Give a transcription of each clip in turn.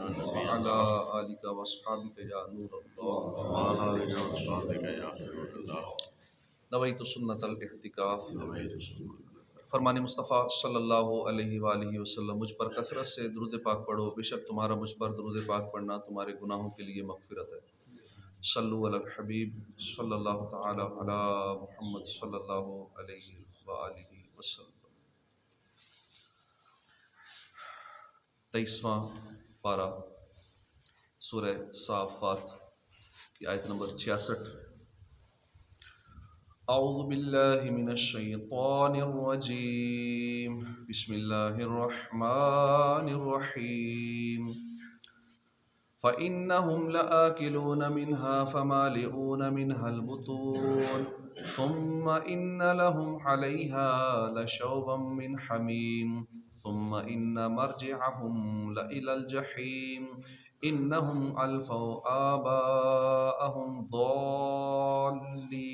وعلى آلك وأصحابك يا نور الله نویت سنت الاعتکاف فرمان مصطفیٰ صلی اللہ علیہ وآلہ وسلم مجھ پر کثرت سے درود پاک پڑھو، بے شک تمہارا مجھ پر درود پاک پڑھنا تمہارے گناہوں کے لیے مغفرت ہے۔ صلو علی الحبیب صلی اللہ تعالی علی محمد صلی اللہ علیہ وآلہ وسلم۔ 23واں پارہ سورہ صافات کی آیت نمبر 66۔ اعوذ باللہ من الشیطان الرجیم، بسم اللہ الرحمن الرحیم۔ فَإِنَّهُمْ لَآكِلُونَ مِنْهَا فَمَالِئُونَ مِنْهَا الْبُطُونَ ثُمَّ إِنَّ لَهُمْ عَلَيْهَا لَشَوْبًا مِّنْ حَمِيمٍ ثُمَّ إِنَّ مَرْجِعَهُمْ لَإِلَى الْجَحِيمِ إِنَّهُمْ أَلْفَوْا آبَاءَهُمْ ضَالِّينَ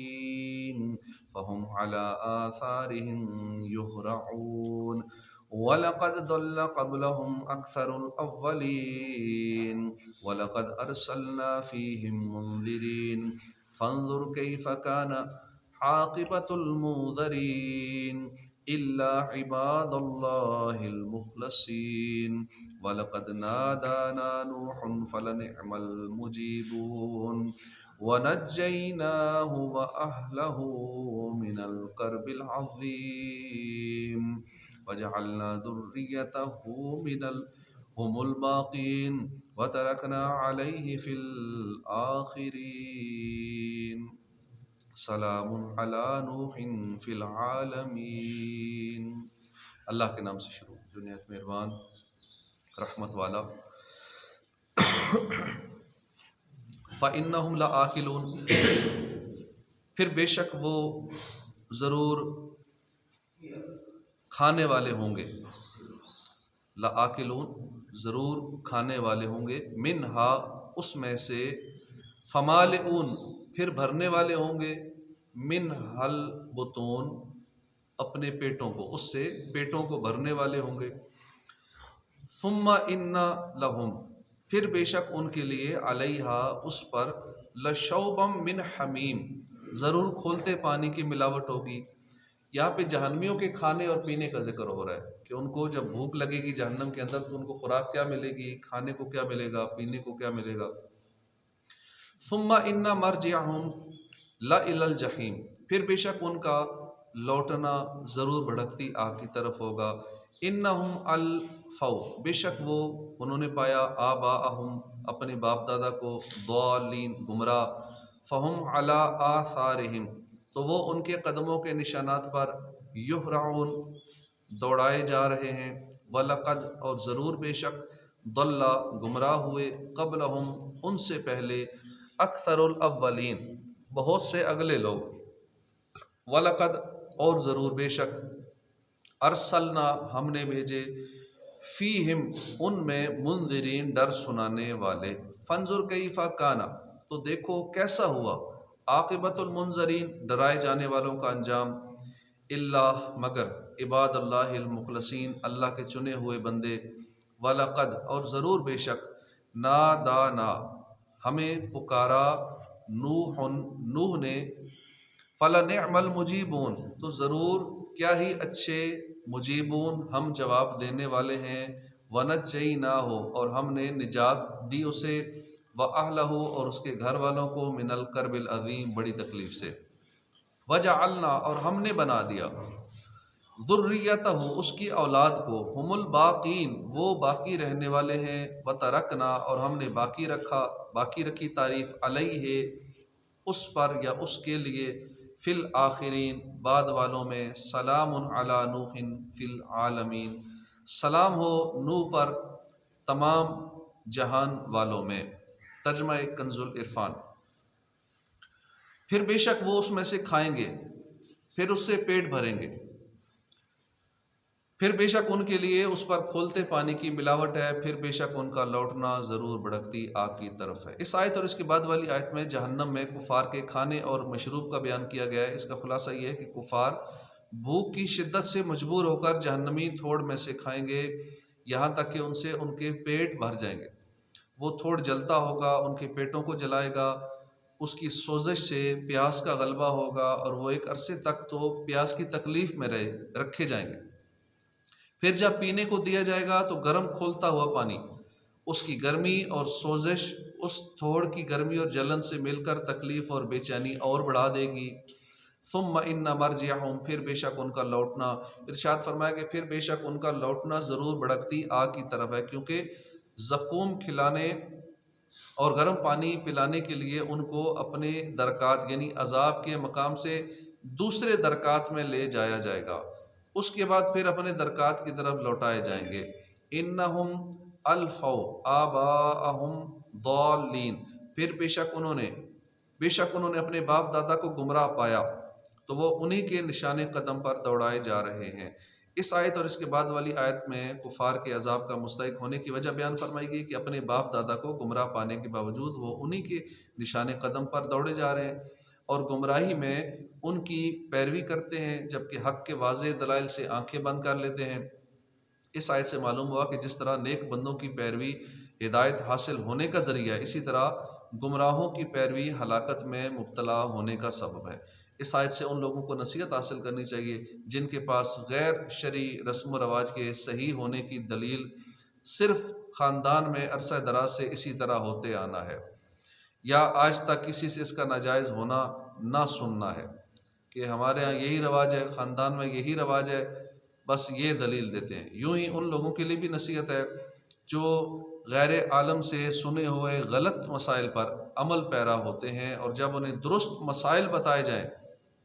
فَهُمْ عَلَى آثَارِهِمْ يُهْرَعُونَ وَلَقَدْ ضَلَّ قَبْلَهُمْ أَكْثَرُ الْأَوَّلِينَ وَلَقَدْ أَرْسَلْنَا فِيهِمْ مُنذِرِينَ فَانظُرْ كَيْفَ كَانَ عَاقِبَةُ الْمُنذَرِينَ إِلَّا عِبَادَ اللَّهِ الْمُخْلَصِينَ وَلَقَدْ نَادَانَا نُوحٌ فَلَنِعْمَ الْمُجِيبُونَ وَنَجَّيْنَاهُ وَأَهْلَهُ مِنَ الْكَرْبِ الْعَظِيمِ وَجَعَلْنَا ذُرِّيَّتَهُ هُمُ الْبَاقِينَ وَتَرَكْنَا عَلَيْهِ فِي الْآخِرِينَ سلام علی نوح فی العالمین۔ اللہ کے نام سے شروع جو نہایت مہربان رحمت والا۔ فَإِنَّهُمْ لَآكِلُونَ پھر بے شک وہ ضرور کھانے والے ہوں گے، لآکلون ضرور کھانے والے ہوں گے، منہا اس میں سے، فمالئون پھر بھرنے والے ہوں گے، منہا البطون اپنے پیٹوں کو، اس سے پیٹوں کو بھرنے والے ہوں گے۔ ثم ان لہم پھر بے شک ان کے لیے، علیہا اس پر، لشوبا من حمیم ضرور کھولتے پانی کی ملاوٹ ہوگی۔ یہاں پہ جہنمیوں کے کھانے اور پینے کا ذکر ہو رہا ہے کہ ان کو جب بھوک لگے گی جہنم کے اندر تو ان کو خوراک کیا ملے گی، کھانے کو کیا ملے گا، پینے کو کیا ملے گا۔ ثم ان مرجعہم لإلی الجحیم پھر بے شک ان کا لوٹنا ضرور بھڑکتی آگ کی طرف ہوگا۔ انہم الفوا بے شک وہ انہوں نے پایا، آباءہم اپنے باپ دادا کو، ضالین گمراہ، فہم علی آثارہم تو وہ ان کے قدموں کے نشانات پر، یہرعون دوڑائے جا رہے ہیں، وَلَقَدْ اور ضرور بے شک، ضل گمراہ ہوئے، قبلہم ان سے پہلے، اکثر الاولین بہت سے اگلے لوگ، وَلَقَدْ اور ضرور بے شک، ارسلنا ہم نے بھیجے، فیہم ان میں، منذرین ڈر سنانے والے، فانظر کیف کان تو دیکھو کیسا ہوا، عاقبۃ المنذرین ڈرائے جانے والوں کا انجام، اللہ مگر، عباد اللہ المخلصین اللہ کے چنے ہوئے بندے، وَلَقَدْ اور ضرور بے شک، نادانا ہمیں پکارا، نوح نے، فَلَنِعْمَ الْمُجِيبُونَ تو ضرور کیا ہی اچھے، مجیبون ہم جواب دینے والے ہیں، وَنَجَّيْنَاهُ اور ہم نے نجات دی اسے، وَأَهْلَهُ اور اس کے گھر والوں کو، مِنَ الْكَرْبِ الْعَظِيمِ بڑی تکلیف سے، وَجَعَلْنَا اور ہم نے بنا دیا، ذُرِّيَّتَهُ اس کی اولاد کو، هُمُ الْبَاقِينَ وہ باقی رہنے والے ہیں، وَتَرَكْنَا اور ہم نے باقی رکھی تعریف، علیہ اس پر یا اس کے لیے، فی الآخرین بعد والوں میں، سلام علی نوح فی العالمین سلام ہو نوح پر تمام جہان والوں میں۔ ترجمہ کنز العرفان۔ پھر بے شک وہ اس میں سے کھائیں گے، پھر اس سے پیٹ بھریں گے، پھر بے شک ان کے لیے اس پر کھولتے پانی کی ملاوٹ ہے، پھر بے شک ان کا لوٹنا ضرور بھڑکتی آگ کی طرف ہے۔ اس آیت اور اس کے بعد والی آیت میں جہنم میں کفار کے کھانے اور مشروب کا بیان کیا گیا ہے۔ اس کا خلاصہ یہ ہے کہ کفار بھوک کی شدت سے مجبور ہو کر جہنمی تھوڑ میں سے کھائیں گے، یہاں تک کہ ان سے ان کے پیٹ بھر جائیں گے، وہ تھوڑ جلتا ہوگا، ان کے پیٹوں کو جلائے گا، اس کی سوزش سے پیاس کا غلبہ ہوگا، اور وہ ایک عرصے تک تو پیاس کی تکلیف میں رکھے جائیں گے۔ پھر جب پینے کو دیا جائے گا تو گرم کھولتا ہوا پانی اس کی گرمی اور سوزش اس تھوڑ کی گرمی اور جلن سے مل کر تکلیف اور بے چینی اور بڑھا دے گی۔ ثم ان مرجعہم، پھر بے شک ان کا لوٹنا، ارشاد فرمایا کہ پھر بے شک ان کا لوٹنا ضرور بھڑکتی آگ کی طرف ہے، کیونکہ زقوم کھلانے اور گرم پانی پلانے کے لیے ان کو اپنے درکات یعنی عذاب کے مقام سے دوسرے درکات میں لے جایا جائے گا، اس کے بعد پھر اپنے درکات کی طرف لوٹائے جائیں گے۔ انہم الفوا آباءہم ضالین، پھر بے شک انہوں نے اپنے باپ دادا کو گمراہ پایا تو وہ انہی کے نشان قدم پر دوڑائے جا رہے ہیں۔ اس آیت اور اس کے بعد والی آیت میں کفار کے عذاب کا مستحق ہونے کی وجہ بیان فرمائی گئی کہ اپنے باپ دادا کو گمراہ پانے کے باوجود وہ انہی کے نشان قدم پر دوڑے جا رہے ہیں اور گمراہی میں ان کی پیروی کرتے ہیں، جبکہ حق کے واضح دلائل سے آنکھیں بند کر لیتے ہیں۔ اس آیت سے معلوم ہوا کہ جس طرح نیک بندوں کی پیروی ہدایت حاصل ہونے کا ذریعہ ہے، اسی طرح گمراہوں کی پیروی ہلاکت میں مبتلا ہونے کا سبب ہے۔ اس آیت سے ان لوگوں کو نصیحت حاصل کرنی چاہیے جن کے پاس غیر شرعی رسم و رواج کے صحیح ہونے کی دلیل صرف خاندان میں عرصہ دراز سے اسی طرح ہوتے آنا ہے، یا آج تک کسی سے اس کا ناجائز ہونا نہ سننا ہے کہ ہمارے ہاں یہی رواج ہے، خاندان میں یہی رواج ہے، بس یہ دلیل دیتے ہیں۔ یوں ہی ان لوگوں کے لیے بھی نصیحت ہے جو غیر عالم سے سنے ہوئے غلط مسائل پر عمل پیرا ہوتے ہیں، اور جب انہیں درست مسائل بتائے جائیں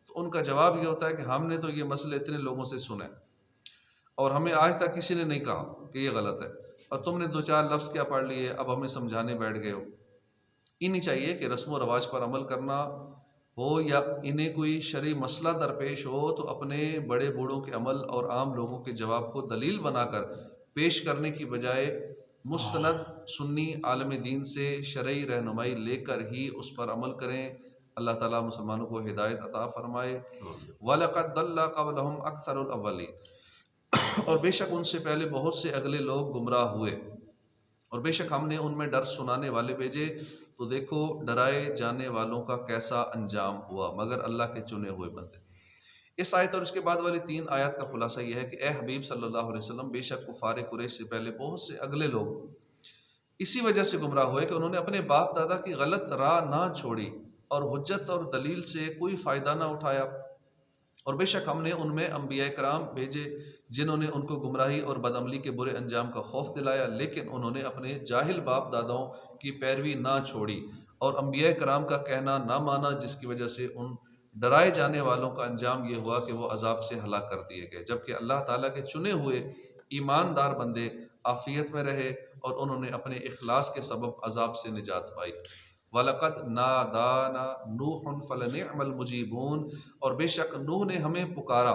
تو ان کا جواب یہ ہوتا ہے کہ ہم نے تو یہ مسئلے اتنے لوگوں سے سنے اور ہمیں آج تک کسی نے نہیں کہا کہ یہ غلط ہے، اور تم نے دو چار لفظ کیا پڑھ لیے، اب ہمیں سمجھانے بیٹھ گئے ہو۔ انہیں چاہیے کہ رسم و رواج پر عمل کرنا ہو یا انہیں کوئی شرعی مسئلہ درپیش ہو تو اپنے بڑے بوڑھوں کے عمل اور عام لوگوں کے جواب کو دلیل بنا کر پیش کرنے کی بجائے مستند سنی عالم دین سے شرعی رہنمائی لے کر ہی اس پر عمل کریں۔ اللہ تعالیٰ مسلمانوں کو ہدایت عطا فرمائے۔ وَلَقَدْ ضَلَّ قَبْلَهُمْ أَكْثَرُ الْأَوَّلِينَ، اور بے شک ان سے پہلے بہت سے اگلے لوگ گمراہ ہوئے، اور بے شک ہم نے ان میں ڈر سنانے والے بھیجے، تو دیکھو ڈرائے جانے والوں کا کیسا انجام ہوا مگر اللہ کے چنے ہوئے بندے۔ اس آیت اور اس کے بعد والی 3 آیات کا خلاصہ یہ ہے کہ اے حبیب صلی اللہ علیہ وسلم، بے شک کفار قریش سے پہلے بہت سے اگلے لوگ اسی وجہ سے گمراہ ہوئے کہ انہوں نے اپنے باپ دادا کی غلط راہ نہ چھوڑی اور حجت اور دلیل سے کوئی فائدہ نہ اٹھایا، اور بے شک ہم نے ان میں انبیاء کرام بھیجے جنہوں نے ان کو گمراہی اور بدعملی کے برے انجام کا خوف دلایا، لیکن انہوں نے اپنے جاہل باپ داداؤں کی پیروی نہ چھوڑی اور انبیاء کرام کا کہنا نہ مانا، جس کی وجہ سے ان ڈرائے جانے والوں کا انجام یہ ہوا کہ وہ عذاب سے ہلاک کر دیے گئے، جبکہ اللہ تعالیٰ کے چنے ہوئے ایماندار بندے عافیت میں رہے اور انہوں نے اپنے اخلاص کے سبب عذاب سے نجات پائی۔ وَلَقَدْ نَادَانَا نُوحٌ فَلَنِعْمَ الْمُجِيبُونَ، اور بے شک نوح نے ہمیں پکارا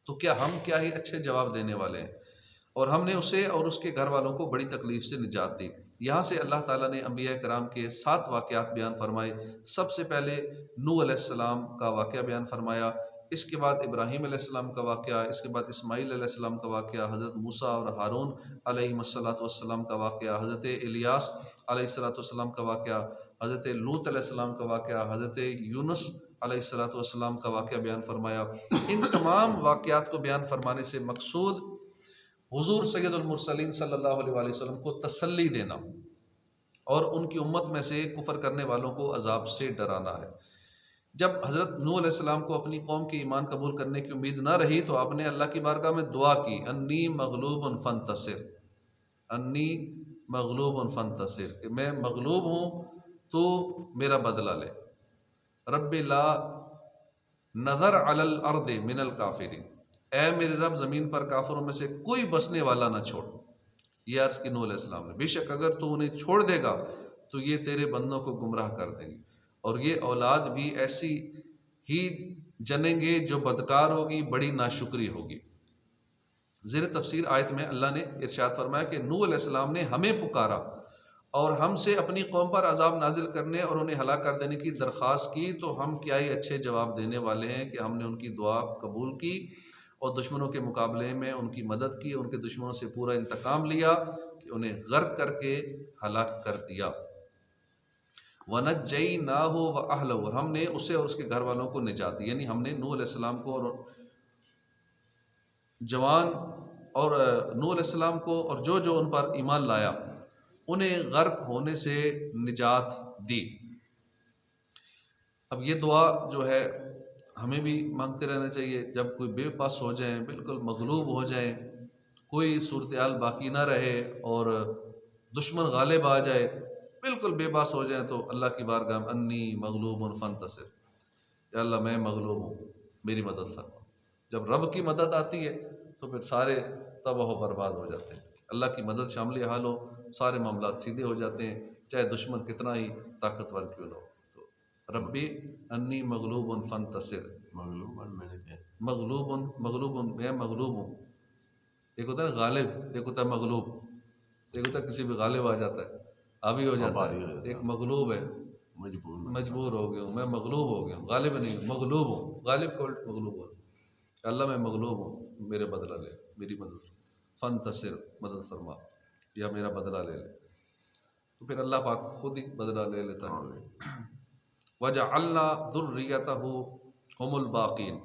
تو کیا ہی اچھے جواب دینے والے ہیں، اور ہم نے اسے اور اس کے گھر والوں کو بڑی تکلیف سے نجات دی۔ یہاں سے اللہ تعالیٰ نے انبیاء کرام کے 7 واقعات بیان فرمائے۔ سب سے پہلے نوح علیہ السلام کا واقعہ بیان فرمایا، اس کے بعد ابراہیم علیہ السلام کا واقعہ، اس کے بعد اسماعیل علیہ السلام کا واقعہ، حضرت موسیٰ اور ہارون علیہ السلام کا واقعہ، حضرت الیاس علیہ السلام کا واقعہ، حضرت لوط علیہ السلام کا واقعہ، حضرت یونس علیہ السلام کا واقعہ بیان فرمایا۔ ان تمام واقعات کو بیان فرمانے سے مقصود حضور سید المرسلین صلی اللہ علیہ وسلم کو تسلی دینا اور ان کی امت میں سے کفر کرنے والوں کو عذاب سے ڈرانا ہے۔ جب حضرت نوح علیہ السلام کو اپنی قوم کے ایمان قبول کرنے کی امید نہ رہی تو آپ نے اللہ کی بارگاہ میں دعا کی، انی مغلوب فانتصر، انی مغلوب فانتصر، کہ میں مغلوب ہوں تو میرا بدلہ لے۔ رب لا نظر علی الارض من الکافرین، اے میرے رب زمین پر کافروں میں سے کوئی بسنے والا نہ چھوڑ۔ یہ عرض کی نوح علیہ السلام نے، بے شک اگر تو انہیں چھوڑ دے گا تو یہ تیرے بندوں کو گمراہ کر دیں گے، اور یہ اولاد بھی ایسی ہی جنیں گے جو بدکار ہوگی، بڑی ناشکری ہوگی۔ زیر تفسیر آیت میں اللہ نے ارشاد فرمایا کہ نوح علیہ السلام نے ہمیں پکارا اور ہم سے اپنی قوم پر عذاب نازل کرنے اور انہیں ہلاک کر دینے کی درخواست کی، تو ہم کیا ہی اچھے جواب دینے والے ہیں کہ ہم نے ان کی دعا قبول کی اور دشمنوں کے مقابلے میں ان کی مدد کی، ان کے دشمنوں سے پورا انتقام لیا کہ کہ انہیں غرق کر کے ہلاک کر دیا۔ وَنَجَّيْنَاهُ وَأَهْلَهُ، اور ہم نے اسے اور اس کے گھر والوں کو نجات دی، یعنی ہم نے نوح علیہ السلام کو اور جوان اور نوح علیہ السلام کو اور جو جو ان پر ایمان لایا انہیں غرق ہونے سے نجات دی۔ اب یہ دعا جو ہے ہمیں بھی مانگتے رہنا چاہیے، جب کوئی بے بس ہو جائیں، بالکل مغلوب ہو جائیں، کوئی صورتحال باقی نہ رہے اور دشمن غالب آ جائے، بالکل بے بس ہو جائیں، تو اللہ کی بارگاہ میں انی مغلوب فانتصر، یا اللہ میں مغلوب ہوں، میری مدد فرما۔ جب رب کی مدد آتی ہے تو پھر سارے تباہ و برباد ہو جاتے ہیں۔ اللہ کی مدد شامل حال ہو، سارے معاملات سیدھے ہو جاتے ہیں، چاہے دشمن کتنا ہی طاقتور کیوں نہ ہو۔ تو ربی انی مغلوب فانتصر، مغلوب میں مغلوب ہوں۔ ایک ہوتا ہے نا غالب، ایک ہوتا ہے مغلوب، ایک ہوتا ہے کسی بھی غالب آ جاتا ہے، حاوی ہو جاتا ہے، ایک مغلوب ہے، مجبور ہو گیا ہوں، میں مغلوب ہو گیا ہوں، غالب نہیں ہوں، مغلوب ہوں، غالب کو الٹ مغلوب ہو۔ اللہ میں مغلوب ہوں، میرے بدلہ لے، میری مدد، فانتصر، مدد فرما، یا میرا بدلہ لے لے۔ تو پھر اللہ پاک خود ہی بدلہ لے لیتا ہے۔ وَجَعَلْنَا ذُرِّيَّتَهُ هُمُ الْبَاقِينَ،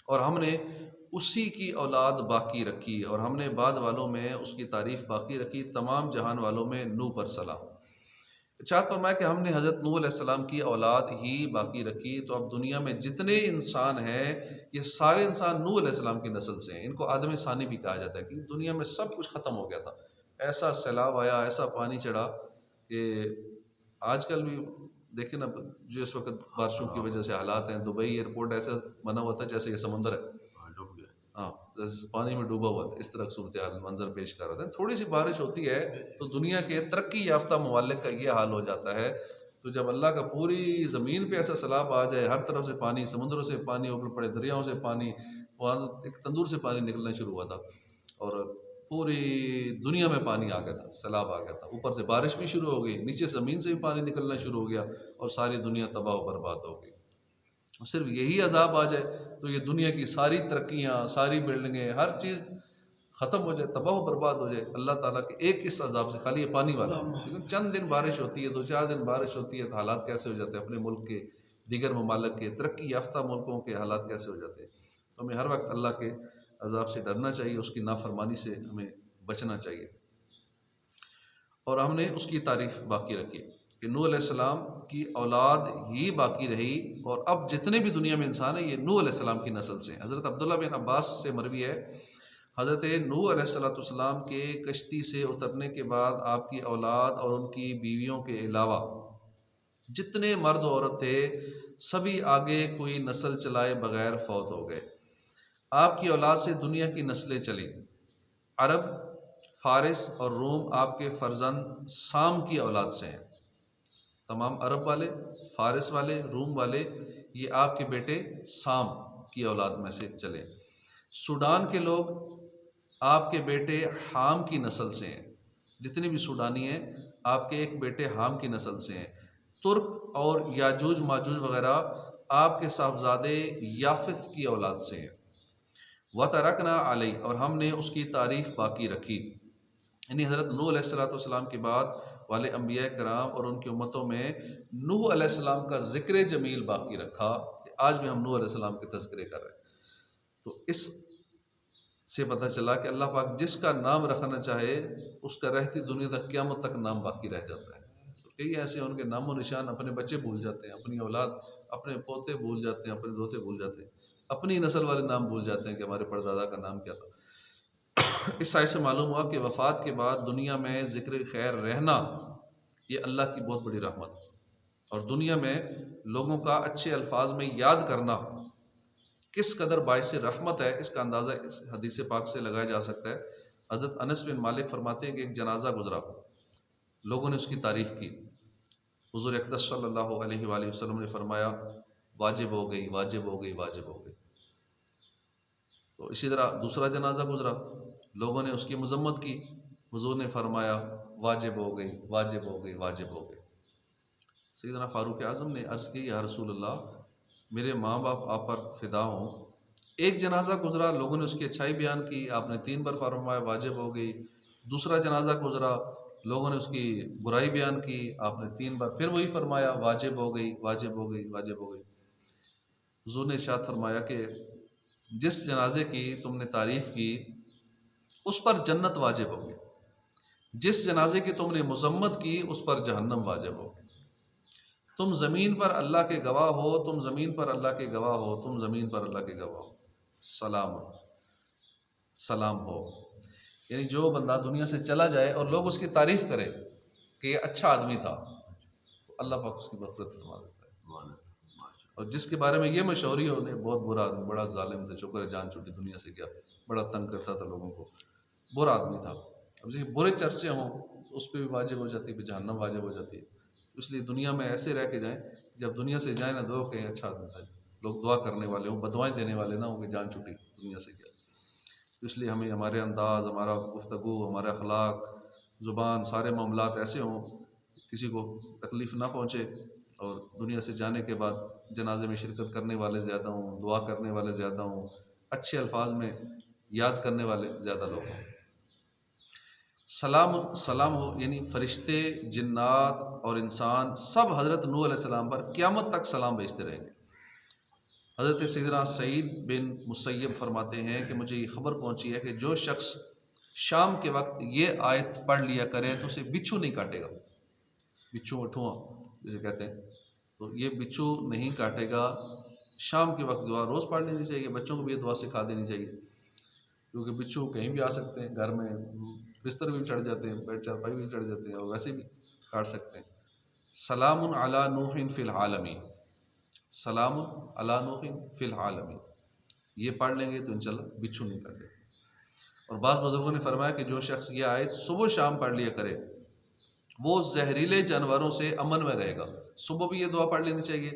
اور ہم نے اسی کی اولاد باقی رکھی، اور ہم نے بعد والوں میں اس کی تعریف باقی رکھی، تمام جہان والوں میں نوح پر سلام۔ ارشاد فرمایا کہ ہم نے حضرت نوح علیہ السلام کی اولاد ہی باقی رکھی، تو اب دنیا میں جتنے انسان ہیں یہ سارے انسان نوح علیہ السلام کی نسل سے ہیں۔ ان کو آدم ثانی بھی کہا جاتا ہے کہ دنیا میں سب کچھ ختم ہو گیا تھا، ایسا سیلاب آیا، ایسا پانی چڑھا کہ آج کل بھی دیکھیں نا، جو اس وقت بارشوں کی وجہ سے حالات ہیں، دبئی ایئرپورٹ ایسا بنا ہوا تھا جیسے یہ سمندر ہے، ہاں پانی میں ڈوبا ہوا تھا، اس طرح صورتحال منظر پیش کر رہا تھا۔ تھوڑی سی بارش ہوتی ہے تو دنیا کے ترقی یافتہ ممالک کا یہ حال ہو جاتا ہے۔ تو جب اللہ کا پوری زمین پہ ایسا سیلاب آ جائے، ہر طرف سے پانی، سمندروں سے پانی اوپر پڑے، دریاؤں سے پانی، وہاں ایک تندور سے پانی نکلنا شروع ہوا تھا اور پوری دنیا میں پانی آ گیا تھا، سیلاب آ گیا تھا، اوپر سے بارش بھی شروع ہو گئی، نیچے زمین سے بھی پانی نکلنا شروع ہو گیا اور ساری دنیا تباہ و برباد ہو گئی۔ صرف یہی عذاب آ جائے تو یہ دنیا کی ساری ترقیاں، ساری بلڈنگیں، ہر چیز ختم ہو جائے، تباہ و برباد ہو جائے اللہ تعالیٰ کے ایک اس عذاب سے، خالی یہ پانی والا۔ لیکن چند دن بارش ہوتی ہے، 2-4 دن بارش ہوتی ہے تو حالات کیسے ہو جاتے ہیں اپنے ملک کے، دیگر ممالک کے، ترقی یافتہ ملکوں کے حالات کیسے ہو جاتے ہیں۔ تو ہمیں ہر وقت اللہ کے عذاب سے ڈرنا چاہیے، اس کی نافرمانی سے ہمیں بچنا چاہیے۔ اور ہم نے اس کی تعریف باقی رکھی کہ نوح علیہ السلام کی اولاد ہی باقی رہی، اور اب جتنے بھی دنیا میں انسان ہیں یہ نوح علیہ السلام کی نسل سے ہیں۔ حضرت عبداللہ بن عباس سے مروی ہے، حضرت نوح علیہ السلام کے کشتی سے اترنے کے بعد آپ کی اولاد اور ان کی بیویوں کے علاوہ جتنے مرد و عورت تھے سبھی آگے کوئی نسل چلائے بغیر فوت ہو گئے۔ آپ کی اولاد سے دنیا کی نسلیں چلی، عرب، فارس اور روم آپ کے فرزند سام کی اولاد سے ہیں۔ تمام عرب والے، فارس والے، روم والے یہ آپ کے بیٹے سام کی اولاد میں سے چلے۔ سوڈان کے لوگ آپ کے بیٹے حام کی نسل سے ہیں، جتنے بھی سوڈانی ہیں آپ کے ایک بیٹے حام کی نسل سے ہیں۔ ترک اور یاجوج ماجوج وغیرہ آپ کے صاحبزادے یافت کی اولاد سے ہیں۔ وَتَرَكْنَا عَلَيْهِ، اور ہم نے اس کی تعریف باقی رکھی، یعنی حضرت نوح علیہ السلام کے بعد والے انبیاء کرام اور ان کی امتوں میں نوح علیہ السلام کا ذکر جمیل باقی رکھا، کہ آج بھی ہم نوح علیہ السلام کے تذکرے کر رہے ہیں۔ تو اس سے پتہ چلا کہ اللہ پاک جس کا نام رکھنا چاہے اس کا رہتی دنیا تک، قیامت تک نام باقی رہ جاتا ہے۔ تو کئی ایسے ان کے نام و نشان اپنے بچے بھول جاتے ہیں، اپنی اولاد، اپنے پوتے بھول جاتے ہیں، اپنے دوتے بھول جاتے ہیں، اپنی نسل والے نام بھول جاتے ہیں کہ ہمارے پردادا کا نام کیا تھا۔ اس آیت سے معلوم ہوا کہ وفات کے بعد دنیا میں ذکر خیر رہنا یہ اللہ کی بہت بڑی رحمت ہے، اور دنیا میں لوگوں کا اچھے الفاظ میں یاد کرنا کس قدر باعث رحمت ہے، اس کا اندازہ اس حدیث پاک سے لگایا جا سکتا ہے۔ حضرت انس بن مالک فرماتے ہیں کہ ایک جنازہ گزرا، لوگوں نے اس کی تعریف کی، حضور اقدس صلی اللہ علیہ وآلہ وسلم نے فرمایا واجب ہو گئی، واجب ہو گئی، واجب ہو گئی۔ تو اسی طرح دوسرا جنازہ گزرا، لوگوں نے اس کی مذمت کی، حضور نے فرمایا واجب ہو گئی، واجب ہو گئی، واجب ہو گئی۔ سیدنا فاروق اعظم نے عرض کی یا رسول اللہ، میرے ماں باپ آپ پر فدا ہوں، ایک جنازہ گزرا، لوگوں نے اس کی اچھائی بیان کی، آپ نے 3 بار فرمایا واجب ہو گئی، دوسرا جنازہ گزرا، لوگوں نے اس کی برائی بیان کی، آپ نے 3 بار پھر وہی فرمایا واجب ہو گئی، واجب ہو گئی، واجب ہو گئی۔ حضور نے ارشاد فرمایا کہ جس جنازے کی تم نے تعریف کی اس پر جنت واجب ہوگی، جس جنازے کی تم نے مذمت کی اس پر جہنم واجب ہوگی۔ تم زمین پر اللہ کے گواہ ہو، تم زمین پر اللہ کے گواہ ہو، تم زمین پر اللہ کے گواہ ہو، سلام سلام ہو۔ یعنی جو بندہ دنیا سے چلا جائے اور لوگ اس کی تعریف کریں کہ یہ اچھا آدمی تھا، تو اللہ پاک اس کی مغفرت فرما دیتا ہے۔ اور جس کے بارے میں یہ مشہوری ہو نے بہت برا آدمی، بڑا ظالم تھا، شکر ہے جان چھوٹی دنیا سے گیا، بڑا تنگ کرتا تھا لوگوں کو، برا آدمی تھا۔ اب جیسے برے چرچے ہوں تو اس پہ بھی واجب ہو جاتی ہے، جہنم واجب ہو جاتی ہے۔ اس لیے دنیا میں ایسے رہ کے جائیں، جب دنیا سے جائیں نہ دعا کہیں اچھا آدمی تھا، لوگ دعا کرنے والے ہوں، بدوائیں دینے والے نہ ہوں کہ جان چھوٹی دنیا سے گیا۔ اس لیے ہمیں ہمارے انداز، ہمارا گفتگو، ہمارا اخلاق، زبان، سارے معاملات ایسے ہوں کسی کو تکلیف نہ پہنچے، اور دنیا سے جانے کے بعد جنازے میں شرکت کرنے والے زیادہ ہوں، دعا کرنے والے زیادہ ہوں، اچھے الفاظ میں یاد کرنے والے زیادہ لوگ ہوں۔ سلام ہو یعنی فرشتے، جنات اور انسان سب حضرت نوح علیہ السلام پر قیامت تک سلام بھیجتے رہیں گے۔ حضرت سیدنا سعید بن مسیب فرماتے ہیں کہ مجھے یہ خبر پہنچی ہے کہ جو شخص شام کے وقت یہ آیت پڑھ لیا کرے تو اسے بچھو نہیں کاٹے گا، بچھو اٹھواں جسے کہتے ہیں، تو یہ بچھو نہیں کاٹے گا۔ شام کے وقت دعا روز پڑھ لینی چاہیے، بچوں کو بھی یہ دعا سکھا دینی چاہیے، کیونکہ بچھو کہیں بھی آ سکتے ہیں، گھر میں بستر بھی چڑھ جاتے ہیں، بیڈ چارپائی بھی چڑھ جاتے ہیں، اور ویسے بھی کاٹ سکتے ہیں۔ سلام علی نوح فی العالمین، سلام علی نوح فی العالمین، یہ پڑھ لیں گے تو انشاءاللہ بچھو نہیں کاٹے۔ اور بعض بزرگوں نے فرمایا کہ جو شخص یہ آیت صبح شام پڑھ لیا کرے وہ زہریلے جانوروں سے امن میں رہے گا۔ صبح بھی یہ دعا پڑھ لینی چاہیے،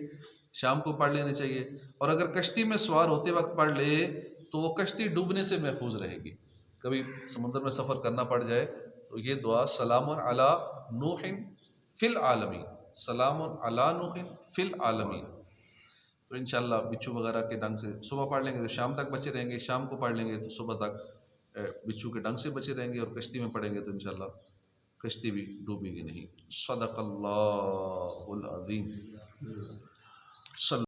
شام کو پڑھ لینی چاہیے، اور اگر کشتی میں سوار ہوتے وقت پڑھ لے تو وہ کشتی ڈوبنے سے محفوظ رہے گی۔ کبھی سمندر میں سفر کرنا پڑ جائے تو یہ دعا سلام علی نوح فی العالمین، سلام علی نوح فی العالمین، تو انشاءاللہ بچھو وغیرہ کے ڈنگ سے صبح پڑھ لیں گے تو شام تک بچے رہیں گے، شام کو پڑھ لیں گے تو صبح تک بچھو کے ڈنگ سے بچے رہیں گے، اور کشتی میں پڑھیں گے تو انشاءاللہ کشتی بھی ڈوبے گی نہیں۔ صدق اللہ العظیم۔